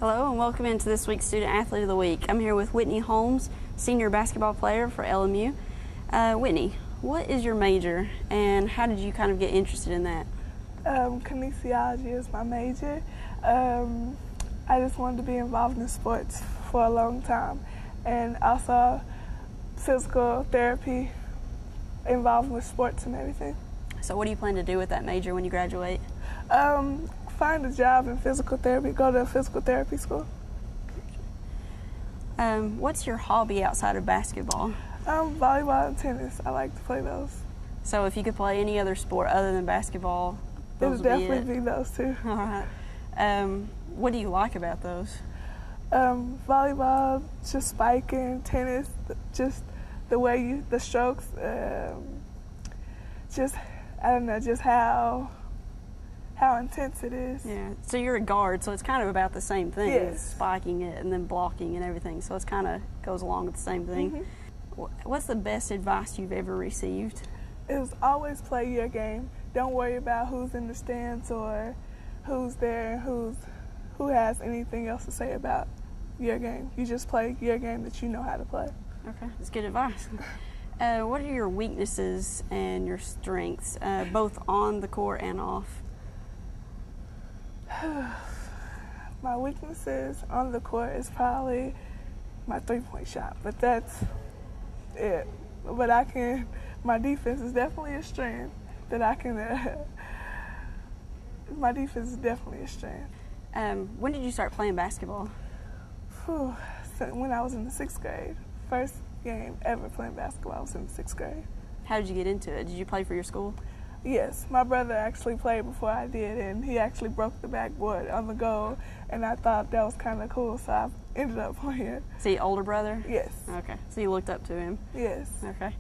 Hello and welcome into this week's Student Athlete of the Week. I'm here with Whitney Holmes, senior basketball player for LMU. Whitney, what is your major and how did you kind of get interested in that? Kinesiology is my major. I just wanted to be involved in sports for a long time, and also physical therapy involved with sports and everything. So what do you plan to do with that major when you graduate? Find a job in physical therapy, go to a physical therapy school. What's your hobby outside of basketball? Volleyball and tennis. I like to play those. So if you could play any other sport other than basketball, It would definitely be those two. All right. What do you like about those? Volleyball, just spiking, tennis, just the way the strokes, just, I don't know, just how intense it is. Yeah, so you're a guard, so it's kind of about the same thing. Yes. Spiking it and then blocking and everything, so it's kind of goes along with the same thing. Mm-hmm. What's the best advice you've ever received? It was always play your game. Don't worry about who's in the stands or who's there, who has anything else to say about your game. You just play your game that you know how to play. Okay, that's good advice. What are your weaknesses and your strengths, both on the court and off? My weaknesses on the court is probably my three-point shot, but that's it. But my defense is definitely a strength that I can, my defense is definitely a strength. When did you start playing basketball? So when I was in the 6th grade. First game ever playing basketball, I was in the 6th grade. How did you get into it? Did you play for your school? Yes, my brother actually played before I did, and he actually broke the backboard on the goal, and I thought that was kind of cool, so I ended up playing. Is he older brother? Yes. Okay, so you looked up to him? Yes. Okay.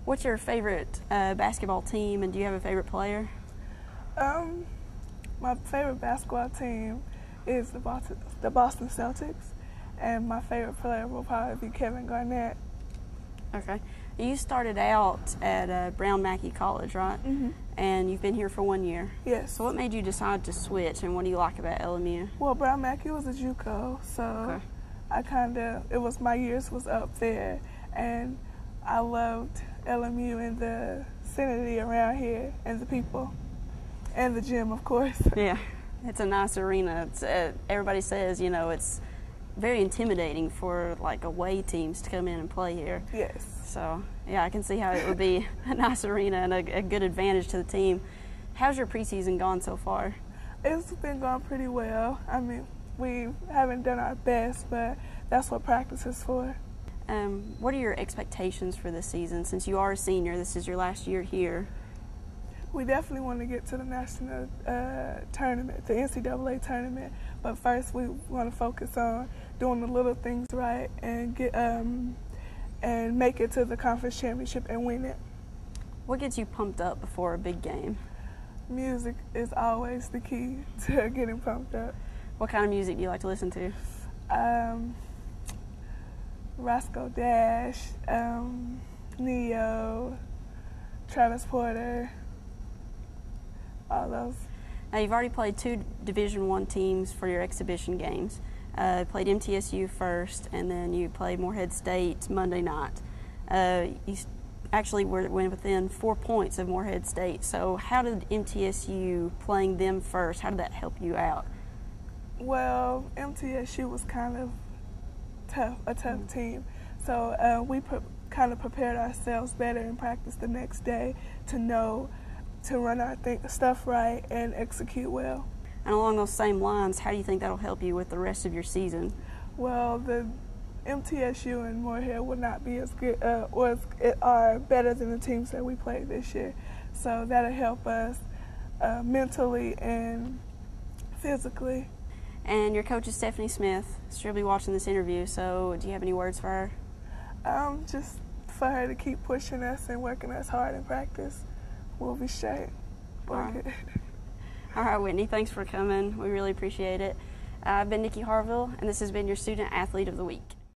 What's your favorite basketball team, and do you have a favorite player? My favorite basketball team is the Boston Celtics, and my favorite player will probably be Kevin Garnett. Okay. You started out at Brown Mackie College, right? Mm-hmm. And you've been here for 1 year. Yes. So what made you decide to switch, and what do you like about LMU? Well, Brown Mackie was a JUCO, so okay. It was my years was up there, and I loved LMU and the vicinity around here, and the people, and the gym, of course. Yeah, it's a nice arena. It's, everybody says, you know, it's very intimidating for like away teams to come in and play here. Yes. So yeah, I can see how it would be a nice arena and a good advantage to the team. How's your preseason gone so far? It's been going pretty well. I mean, we haven't done our best, but that's what practice is for. What are your expectations for this season? Since you are a senior, this is your last year here. We definitely want to get to the national tournament, the NCAA tournament, but first we want to focus on doing the little things right and get and make it to the conference championship and win it. What gets you pumped up before a big game? Music is always the key to getting pumped up. What kind of music do you like to listen to? Roscoe Dash, Neo, Travis Porter, all those. Now you've already played 2 Division I teams for your exhibition games. Played MTSU first, and then you played Morehead State Monday night. You actually went within 4 points of Morehead State. So how did MTSU playing them first, how did that help you out? Well, MTSU was kind of a tough team. So we kind of prepared ourselves better in practice the next day to know to run our stuff right and execute well. And along those same lines, how do you think that'll help you with the rest of your season? Well, the MTSU and Morehead will not be as good or are better than the teams that we played this year. So that'll help us mentally and physically. And your coach is Stephanie Smith. She'll be watching this interview, so do you have any words for her? Just for her to keep pushing us and working us hard in practice. We'll be straight. All right, Whitney, thanks for coming. We really appreciate it. I've been Nikki Harville, and this has been your Student Athlete of the Week.